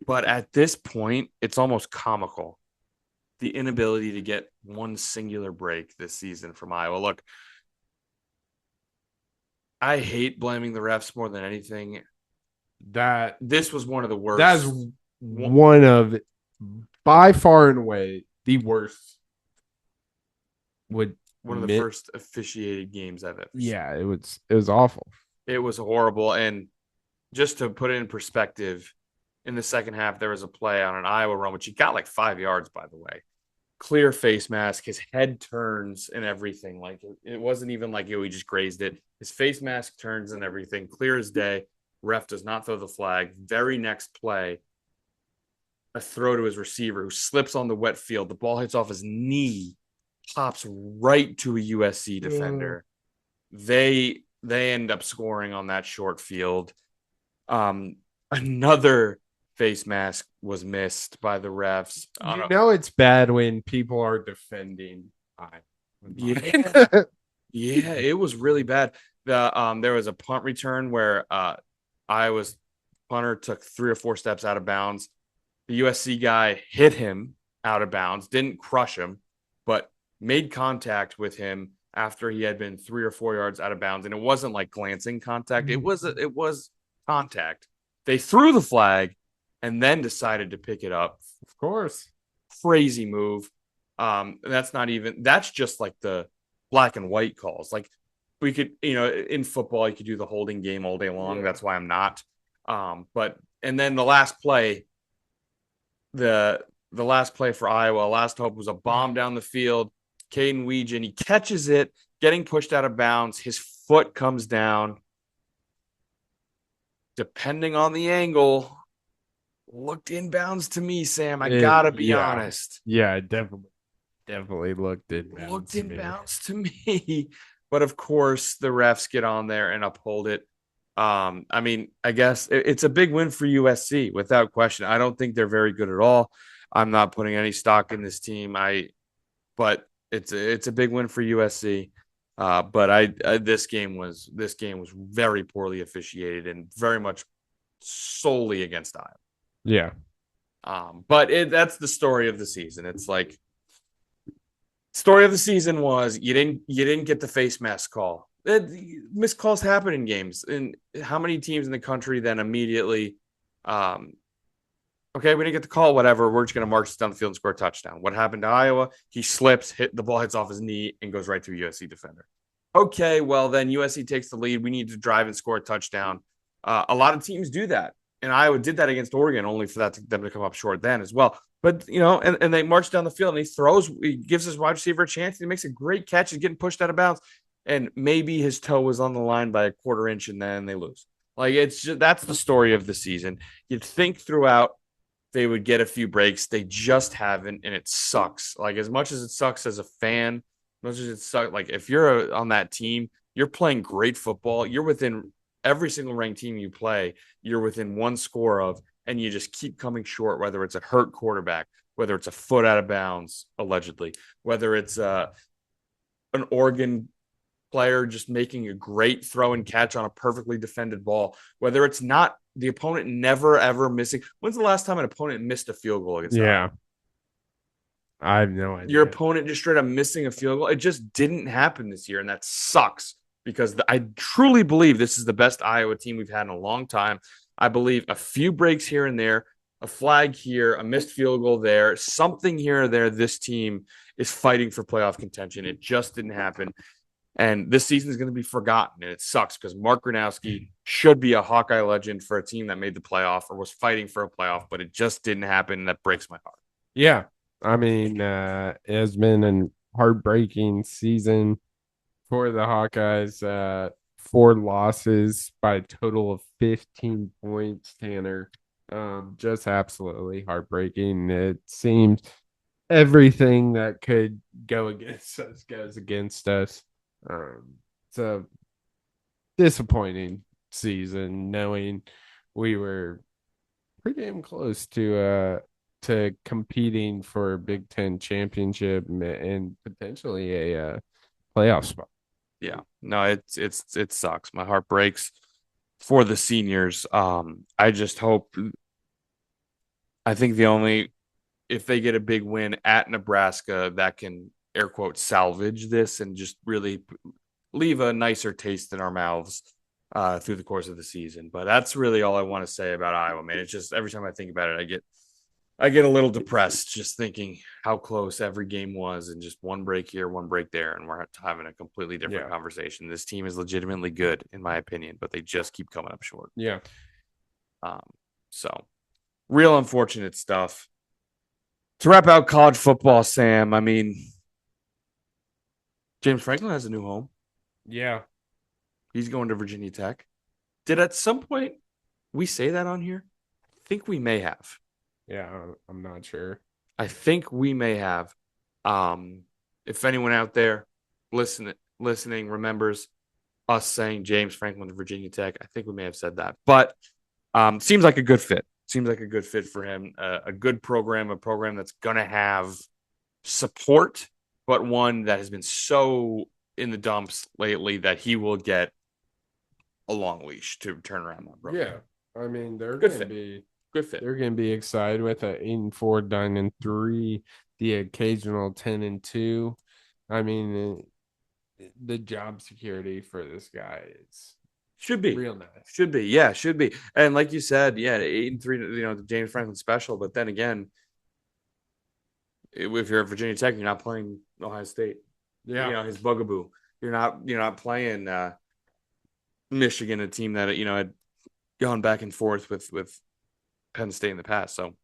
but at this point, it's almost comical. The inability to get one singular break this season from Iowa. Look, I hate blaming the refs more than anything. That This was one of the worst. That's one of, by far and away, the worst. One of the first officiated games I've ever seen. Yeah, it was awful. It was horrible. And just to put it in perspective, in the second half, there was a play on an Iowa run, which he got like 5 yards, by the way. Clear face mask, his head turns and everything. Like it wasn't even like he just grazed it. His face mask turns and everything, clear as day. Ref does not throw the flag. Very next play, a throw to his receiver who slips on the wet field. The ball hits off his knee, pops right to a USC defender. They end up scoring on that short field. Another face mask was missed by the refs. You know it's bad when people are defending. Yeah, yeah, it was really bad. There was a punt return where Iowa's punter took 3 or 4 steps out of bounds. The USC guy hit him out of bounds, didn't crush him, but made contact with him after he had been 3 or 4 yards out of bounds. And it wasn't like glancing contact. It was contact. They threw the flag and then decided to pick it up. Of course. Crazy move. That's just like the black and white calls. Like we could, in football, you could do the holding game all day long. Yeah. That's why I'm not. But and then the last play, the last play for Iowa, last hope was a bomb down the field. Caden Weegan, he catches it, getting pushed out of bounds. His foot comes down. Depending on the angle, looked inbounds to me, Sam. I gotta be Yeah. honest. Yeah, it definitely looked Looked to me. inbounds to me. But of course, the refs get on there and uphold it. I guess it's a big win for USC without question. I don't think they're very good at all. I'm not putting any stock in this team. But it's a big win for USC. But this game was very poorly officiated and very much solely against Iowa. Yeah. But that's the story of the season. It's like story of the season was you didn't get the face mask call. Missed calls happen in games, and how many teams in the country then immediately, okay, we didn't get the call, whatever. We're just going to march this down the field and score a touchdown. What happened to Iowa? He slips, the ball hits off his knee, and goes right through a USC defender. Okay, well then USC takes the lead. We need to drive and score a touchdown. A lot of teams do that, and Iowa did that against Oregon, only for them to come up short then as well. But and they march down the field, and he gives his wide receiver a chance. And he makes a great catch. He's getting pushed out of bounds, and maybe his toe was on the line by a quarter inch, and then they lose. Like that's the story of the season. You'd think throughout they would get a few breaks. They just haven't, and it sucks. Like as much as it sucks as a fan, as much as it sucks, like if you're on that team, you're playing great football. You're within every single ranked team you play. You're within one score of, and you just keep coming short. Whether it's a hurt quarterback, whether it's a foot out of bounds, allegedly, whether it's an Oregon player just making a great throw and catch on a perfectly defended ball, whether it's not the opponent never ever missing. When's the last time an opponent missed a field goal against Yeah. Iowa? I have no idea. Your opponent just straight up missing a field goal. It just didn't happen this year, and that sucks because I truly believe this is the best Iowa team we've had in a long time. I believe a few breaks here and there, a flag here, a missed field goal there, something here or there. This team is fighting for playoff contention. It just didn't happen. And this season is going to be forgotten, and it sucks because Mark Gronowski should be a Hawkeye legend for a team that made the playoff or was fighting for a playoff, but it just didn't happen, and that breaks my heart. Yeah. I mean, it has been a heartbreaking season for the Hawkeyes. 4 losses by a total of 15 points, Tanner. Just absolutely heartbreaking. It seems everything that could go against us goes against us. It's a disappointing season, knowing we were pretty damn close to competing for a Big Ten championship and potentially a playoff spot. Yeah, no, it sucks. My heart breaks for the seniors. I just hope. I think if they get a big win at Nebraska, that can air quote salvage this and just really leave a nicer taste in our mouths through the course of the season. But that's really all I want to say about Iowa, man. It's just every time I think about it, I get a little depressed just thinking how close every game was and just one break here, one break there, and we're having a completely different conversation. This team is legitimately good, in my opinion, but they just keep coming up short. Yeah. So real unfortunate stuff. To wrap out college football, Sam, I mean, James Franklin has a new home. Yeah. He's going to Virginia Tech. Did at some point we say that on here? I think we may have. Yeah, I'm not sure. I think we may have. If anyone out there listening remembers us saying James Franklin to Virginia Tech, I think we may have said that. But seems like a good fit. Seems like a good fit for him. A good program, a program that's going to have support, but one that has been so in the dumps lately that he will get a long leash to turn around that program. Yeah. I mean, they're Good going to fit. be Good fit. They're going to be excited with a 8-4, 9-3, the occasional 10-2. I mean, the job security for this guy is Should be. real nice. Should be. Yeah, should be. And like you said, yeah, 8-3, the James Franklin special. But then again, if you're at Virginia Tech, you're not playing Ohio State. Yeah. His bugaboo. You're not playing Michigan, a team that had gone back and forth with Penn State in the past. So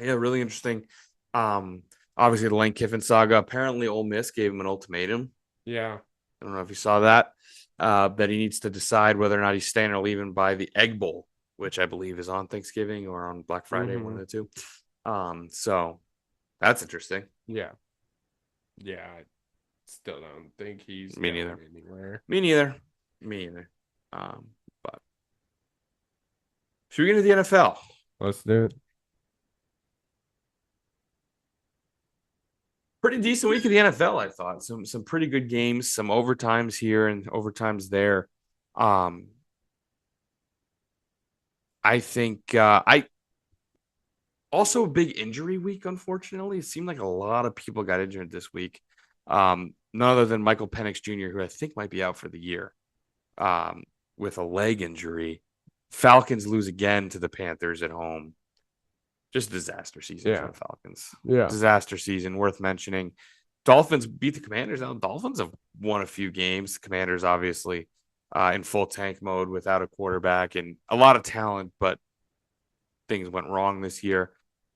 yeah, really interesting. Obviously the Lane Kiffin saga. Apparently, Ole Miss gave him an ultimatum. Yeah. I don't know if you saw that. That he needs to decide whether or not he's staying or leaving by the Egg Bowl, which I believe is on Thanksgiving or on Black Friday, one of the two. So that's interesting. Yeah. Yeah. I still don't think he's Me going neither. anywhere. Me neither. Me neither. But should we get into the NFL? Let's do it. Pretty decent week of the NFL, I thought. Some pretty good games, some overtimes here and overtimes there. Um, I think I also a big injury week, unfortunately. It seemed like a lot of people got injured this week. None other than Michael Penix Jr., who I think might be out for the year with a leg injury. Falcons lose again to the Panthers at home. Just a disaster season for Yeah. the Falcons. Yeah. Disaster season, worth mentioning. Dolphins beat the Commanders. Now, Dolphins have won a few games. Commanders, obviously, in full tank mode without a quarterback and a lot of talent, but things went wrong this year.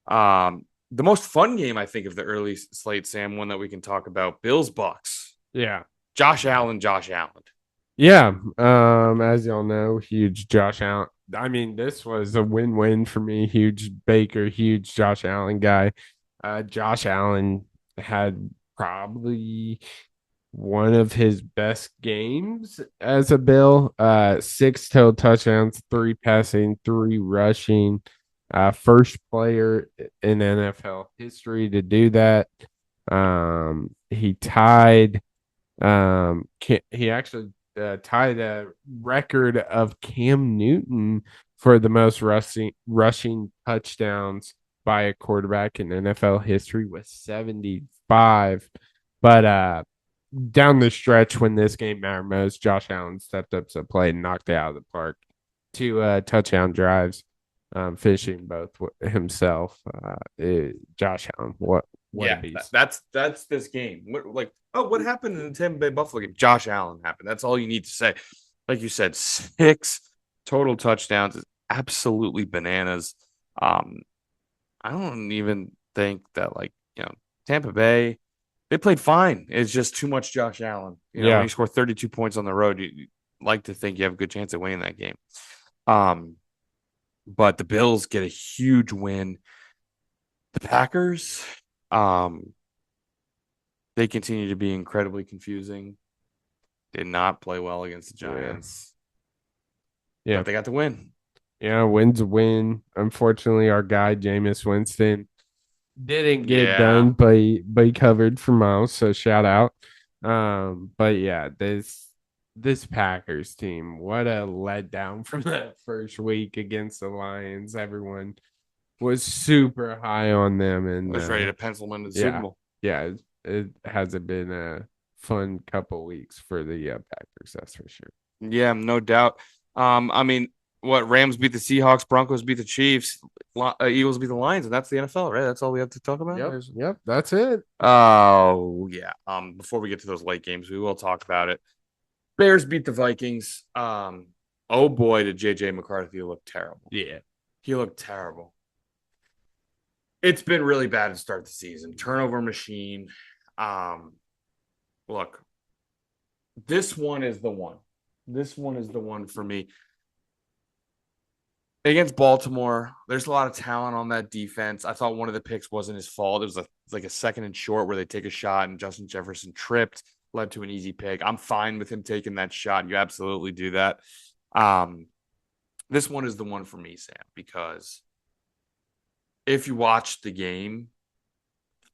The most fun game, I think, of the early slate, Sam, one that we can talk about, Bills Bucks. Yeah. Josh Allen. Yeah. As y'all know, huge Josh Allen. I mean, this was a win-win for me. Huge Baker, huge Josh Allen guy. Josh Allen had probably one of his best games as a Bill. 6 total touchdowns, 3 passing, 3 rushing. First player in NFL history to do that. He tied. He actually tied a record of Cam Newton for the most rushing touchdowns by a quarterback in NFL history with 75. But down the stretch when this game mattered most, Josh Allen stepped up to play and knocked it out of the park. 2 touchdown drives, finishing both himself. Josh Allen, what a Yeah, beast. that's this game. What happened in the Tampa Bay Buffalo game? Josh Allen happened. That's all you need to say. Like you said, 6 total touchdowns is absolutely bananas. I don't even think that Tampa Bay, they played fine. It's just too much Josh Allen. When you score 32 points on the road, you like to think you have a good chance of winning that game. But the Bills get a huge win. The Packers, they continue to be incredibly confusing. Did not play well against the Giants. Yeah. But they got the win. Yeah, win's a win. Unfortunately, our guy Jameis Winston didn't get done, but he covered for Miles, so shout out. But yeah, this Packers team, what a letdown from that first week against the Lions. Everyone was super high on them, and I was ready to pencil them into the Super Bowl. Yeah, it hasn't been a fun couple weeks for the Packers, that's for sure. Yeah, no doubt. I mean, what Rams beat the Seahawks, Broncos beat the Chiefs, Eagles beat the Lions, and that's the NFL, right? That's all we have to talk about. Yep, that's it. Oh yeah. Before we get to those late games, we will talk about it. Bears beat the Vikings. Oh boy, did JJ McCarthy look terrible. Yeah, he looked terrible. It's been really bad to start the season. Turnover machine. Look, this one is the one. This one is the one for me. Against Baltimore, there's a lot of talent on that defense. I thought one of the picks wasn't his fault. It was like a second and short where they take a shot and Justin Jefferson tripped, led to an easy pick. I'm fine with him taking that shot. You absolutely do that. This one is the one for me, Sam, because if you watch the game,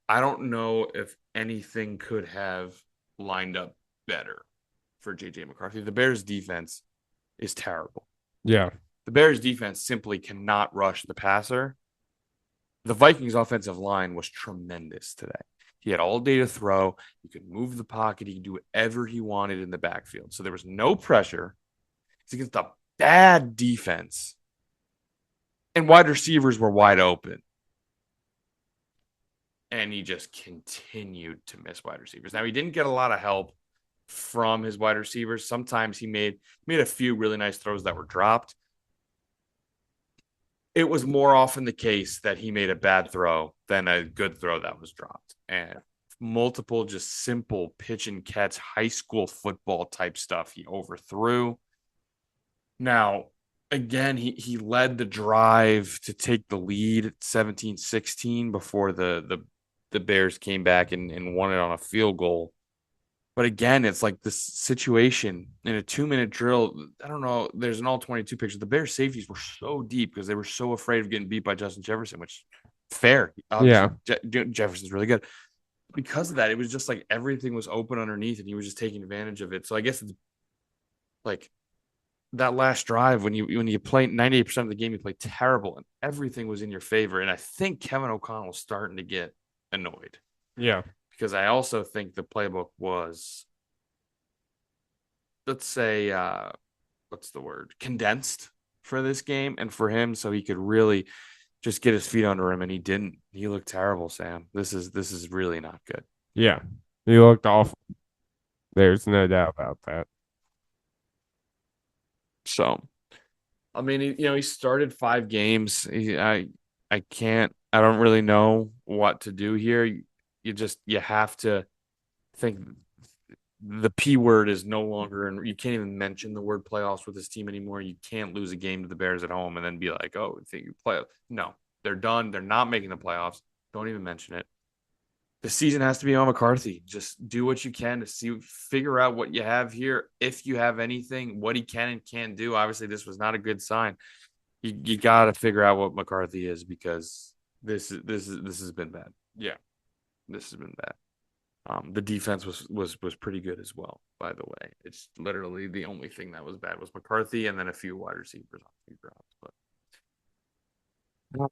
I don't know if anything could have lined up better for JJ McCarthy. The Bears defense is terrible. Yeah. The Bears defense simply cannot rush the passer. The Vikings offensive line was tremendous today. He had all day to throw. He could move the pocket. He could do whatever he wanted in the backfield. So there was no pressure. He's against a bad defense. And wide receivers were wide open. And he just continued to miss wide receivers. Now, he didn't get a lot of help from his wide receivers. Sometimes he made a few really nice throws that were dropped. It was more often the case that he made a bad throw than a good throw that was dropped. And multiple just simple pitch and catch high school football type stuff he overthrew. Now, again, he led the drive to take the lead at 17-16 before the Bears came back and won it on a field goal. But again, it's like this situation in a 2-minute drill. I don't know. There's an all 22 picture. The Bears safeties were so deep because they were so afraid of getting beat by Justin Jefferson, which fair. Yeah. Jefferson's really good. Because of that, it was just like everything was open underneath and he was just taking advantage of it. So I guess it's like that last drive when you play 98% of the game, you play terrible and everything was in your favor. And I think Kevin O'Connell was starting to get annoyed. Yeah. Because I also think the playbook was, let's say, what's the word? Condensed for this game and for him, so he could really just get his feet under him, and he didn't. He looked terrible, Sam. This is really not good. Yeah. He looked awful. There's no doubt about that. So, I mean, he started 5 games. I can't. I don't really know what to do here. You have to think the P word is no longer, and you can't even mention the word playoffs with this team anymore. You can't lose a game to the Bears at home and then be like, oh, I think you play. No, they're done. They're not making the playoffs. Don't even mention it. The season has to be on McCarthy. Just do what you can to figure out what you have here. If you have anything, what he can and can't do. Obviously, this was not a good sign. You got to figure out what McCarthy is because this has been bad. Yeah. This has been bad. The defense was pretty good as well, by the way. It's literally the only thing that was bad was McCarthy and then a few wide receivers on a few drops. But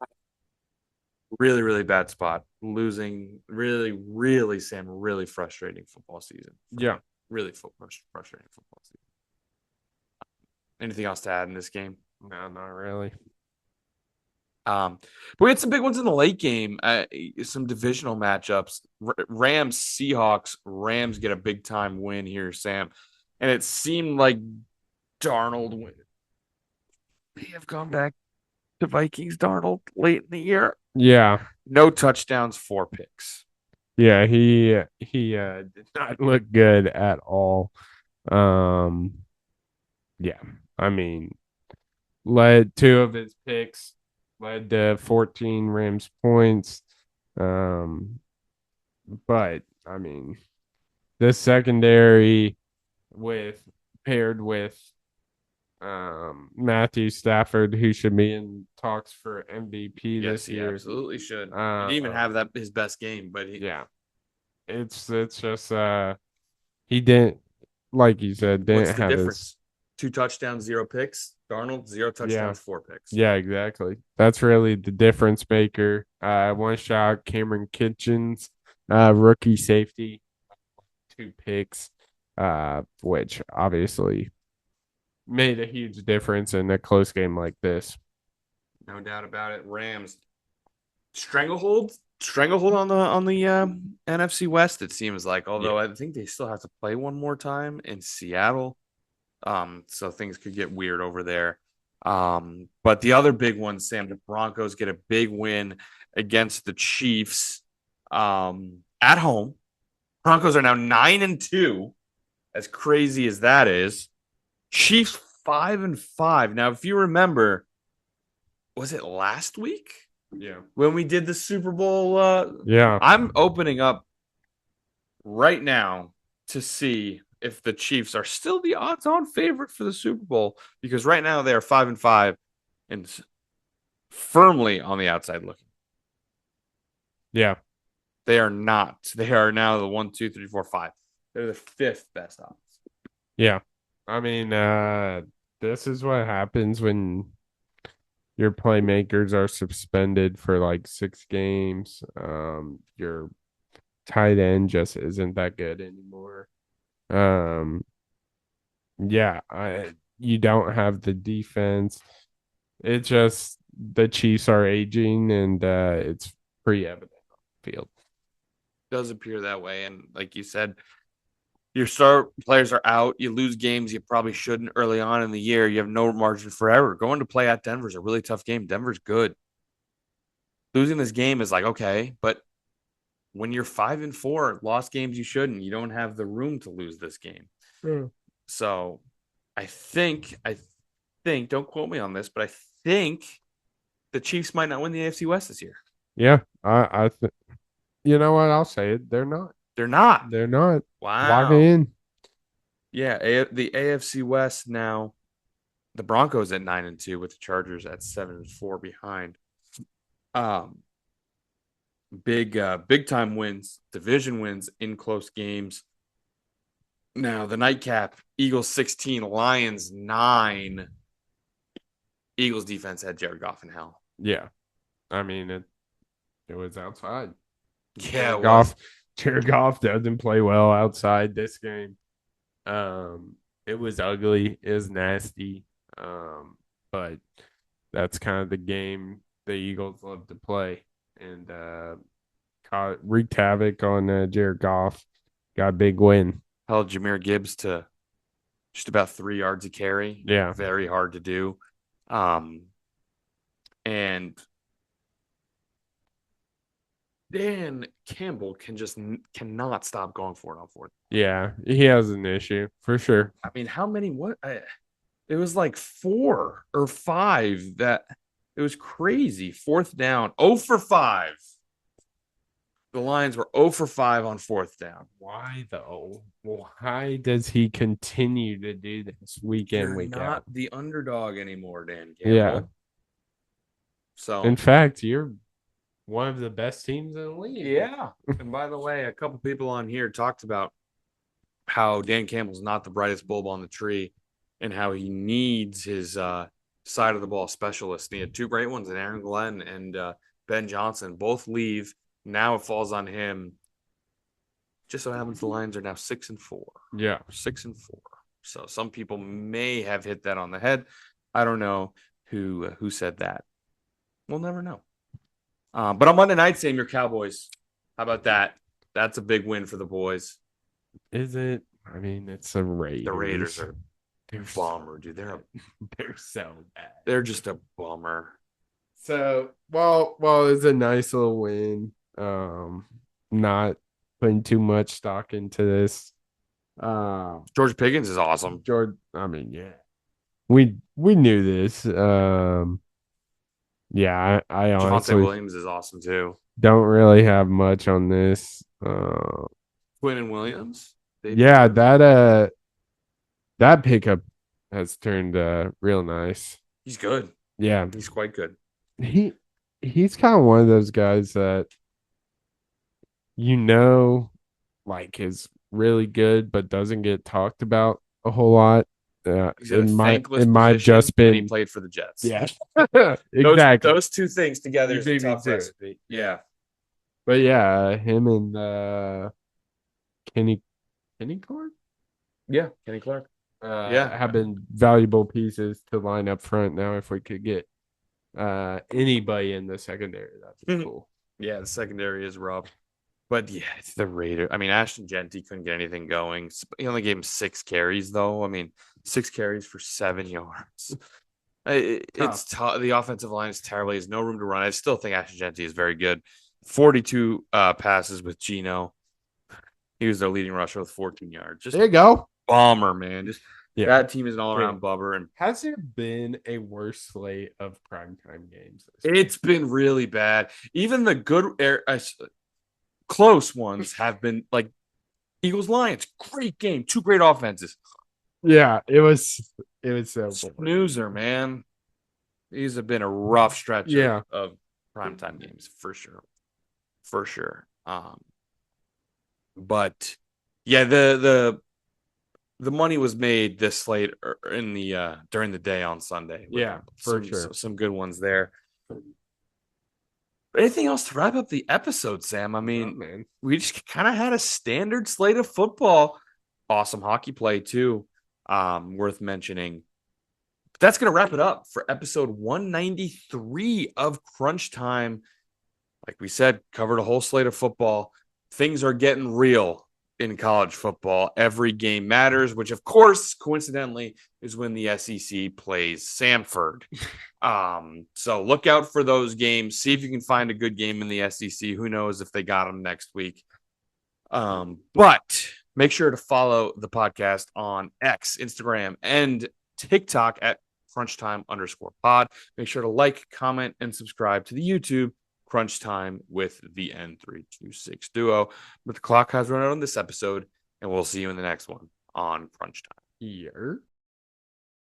really, really bad spot. Losing really, really, Sam, really frustrating football season. Yeah. Really frustrating football season. Anything else to add in this game? No, not really. But we had some big ones in the late game. Some divisional matchups. Rams, Seahawks. Rams get a big time win here, Sam. And it seemed like Darnold may have gone back to Vikings Darnold late in the year. Yeah. No touchdowns, 4 picks. Yeah, he did not look good at all. Yeah. I mean, led 2 of his picks, led to 14 Rams points. But I mean, the secondary paired with Matthew Stafford, who should be in talks for MVP this year. Absolutely should. He didn't even have his best game, but it's just he didn't, like you said, didn't what's the have difference? 2 touchdowns, 0 picks. Darnold, 0 touchdowns, 4 picks. Yeah, exactly. That's really the difference maker. One shot, Cameron Kitchens, rookie safety, 2 picks, which obviously made a huge difference in a close game like this. No doubt about it. Rams stranglehold on the NFC West. It seems like, although I think they still have to play one more time in Seattle. So things could get weird over there. But the other big one, Sam, the Broncos get a big win against the Chiefs at home. Broncos are now 9-2. As crazy as that is. Chiefs 5-5. Now, if you remember, was it last week? Yeah. When we did the Super Bowl? Yeah. I'm opening up right now to see if the Chiefs are still the odds-on favorite for the Super Bowl, because right now they are 5-5 and firmly on the outside looking. Yeah. They are not. They are now the 1, 2, 3, 4, 5. They're the 5th best odds. Yeah. I mean, this is what happens when Your playmakers are suspended for like 6 games. Your tight end just isn't that good anymore. Um, yeah, you don't have the defense. It just the Chiefs are aging, and it's pretty evident on the field. Does appear that way. And like you said, your star players are out. You lose games you probably shouldn't early on in the year. You have no margin for error. Going to play at Denver is a really tough game. Denver's good. Losing this game is like, okay, but when you're 5-4, lost games you shouldn't. You don't have the room to lose this game. Mm. So I think, don't quote me on this, but I think the Chiefs might not win the AFC West this year. Yeah, you know what? I'll say it. They're not. They're not. They're not. Lock it Wow. in. Yeah, the AFC West now. The Broncos at 9-2 with the Chargers at 7-4 behind. Um, big time wins, division wins in close games. Now the nightcap: Eagles 16, Lions 9. Eagles defense had Jared Goff in hell. Yeah, I mean it was outside. Yeah, it was. Jared Goff doesn't play well outside this game. It was ugly. It was nasty. But that's kind of the game the Eagles love to play, and wreaked havoc on Jared Goff. Got a big win. Held Jahmyr Gibbs to just about 3 yards a carry. Yeah, Very hard to do. And Dan Campbell cannot stop going for it on fourth. yeah, he has an issue for sure. I mean, how many? It was like 4 or 5 that it was crazy. Fourth down, 0 for 5. The Lions were 0 for 5 on fourth down. Why though? Why does he continue to do this week in, You're week not out? the underdog anymore, Dan Campbell. Yeah. So, In fact, you're one of the best teams in the league. yeah. And by the way, a couple people on here talked about how Dan Campbell's not the brightest bulb on the tree and how he needs his side of the ball specialist. And he had 2 great ones, and Aaron Glenn and Ben Johnson both leave. Now it falls on him. Just so happens the Lions are now 6-4. Yeah. 6-4. So some people may have hit that on the head. I don't know who said that. We'll never know. But on Monday night, same your Cowboys. How about that? That's a big win for the boys. Is it? I mean, it's the Raiders. The Raiders are they're bummer, dude. they're so bad. They're just a bummer. So well, it's a nice little win. Not putting too much stock into this. George Pickens is awesome. I mean, yeah. We knew this. Yeah, I Javonte honestly Williams is awesome too. don't really have much on this. Quinn and Williams. Yeah, that pickup has turned real nice. He's good. Yeah, He's quite good. he's kind of one of those guys that like is really good, but doesn't get talked about a whole lot. He's in a thankless it might position just when he been played for the Jets. yeah, exactly. Those 2 things together You is a beat me tough to it. recipe. Yeah. But yeah, him and Kenny Clark, Yeah. Kenny Clark. have been valuable pieces to line up front. Now, if we could get anybody in the secondary, that'd be cool. Yeah, the secondary is rough. But yeah, it's the Raiders. I mean, Ashton Genty couldn't get anything going. He only gave him 6 carries, though. I mean, 6 carries for 7 yards. It's tough. The offensive line is terrible. He has no room to run. I still think Ashton Genty is very good. 42 passes with Geno. He was their leading rusher with 14 yards. Just There you go. bomber, man. Yeah. That team is an all-around bummer. And Has there been a worse slate of primetime games? it's been really bad. Even the good close ones have been like Eagles Lions. Great game. 2 great offenses. Yeah, it was so Snoozer, man. These have been a rough stretch of primetime games for sure. For sure. But yeah, the the money was made this late in the during the day on Sunday with Yeah, for some sure. some good ones there. Anything else to wrap up the episode, Sam? I mean, man. we just kind of had a standard slate of football. Awesome hockey play too. Worth mentioning. But that's gonna wrap it up for episode 193 of Crunch Time. Like we said, covered a whole slate of football. Things are getting real in college football. Every game matters, which of course, coincidentally, is when the SEC plays Samford. So look out for those games. See if you can find a good game in the SEC. Who knows if they got them next week. But make sure to follow the podcast on X, Instagram, and TikTok at crunchtime_pod. Make sure to like, comment, and subscribe to the YouTube Crunch Time with the N326 duo. But the clock has run out on this episode, and we'll see you in the next one on Crunch Time. Here.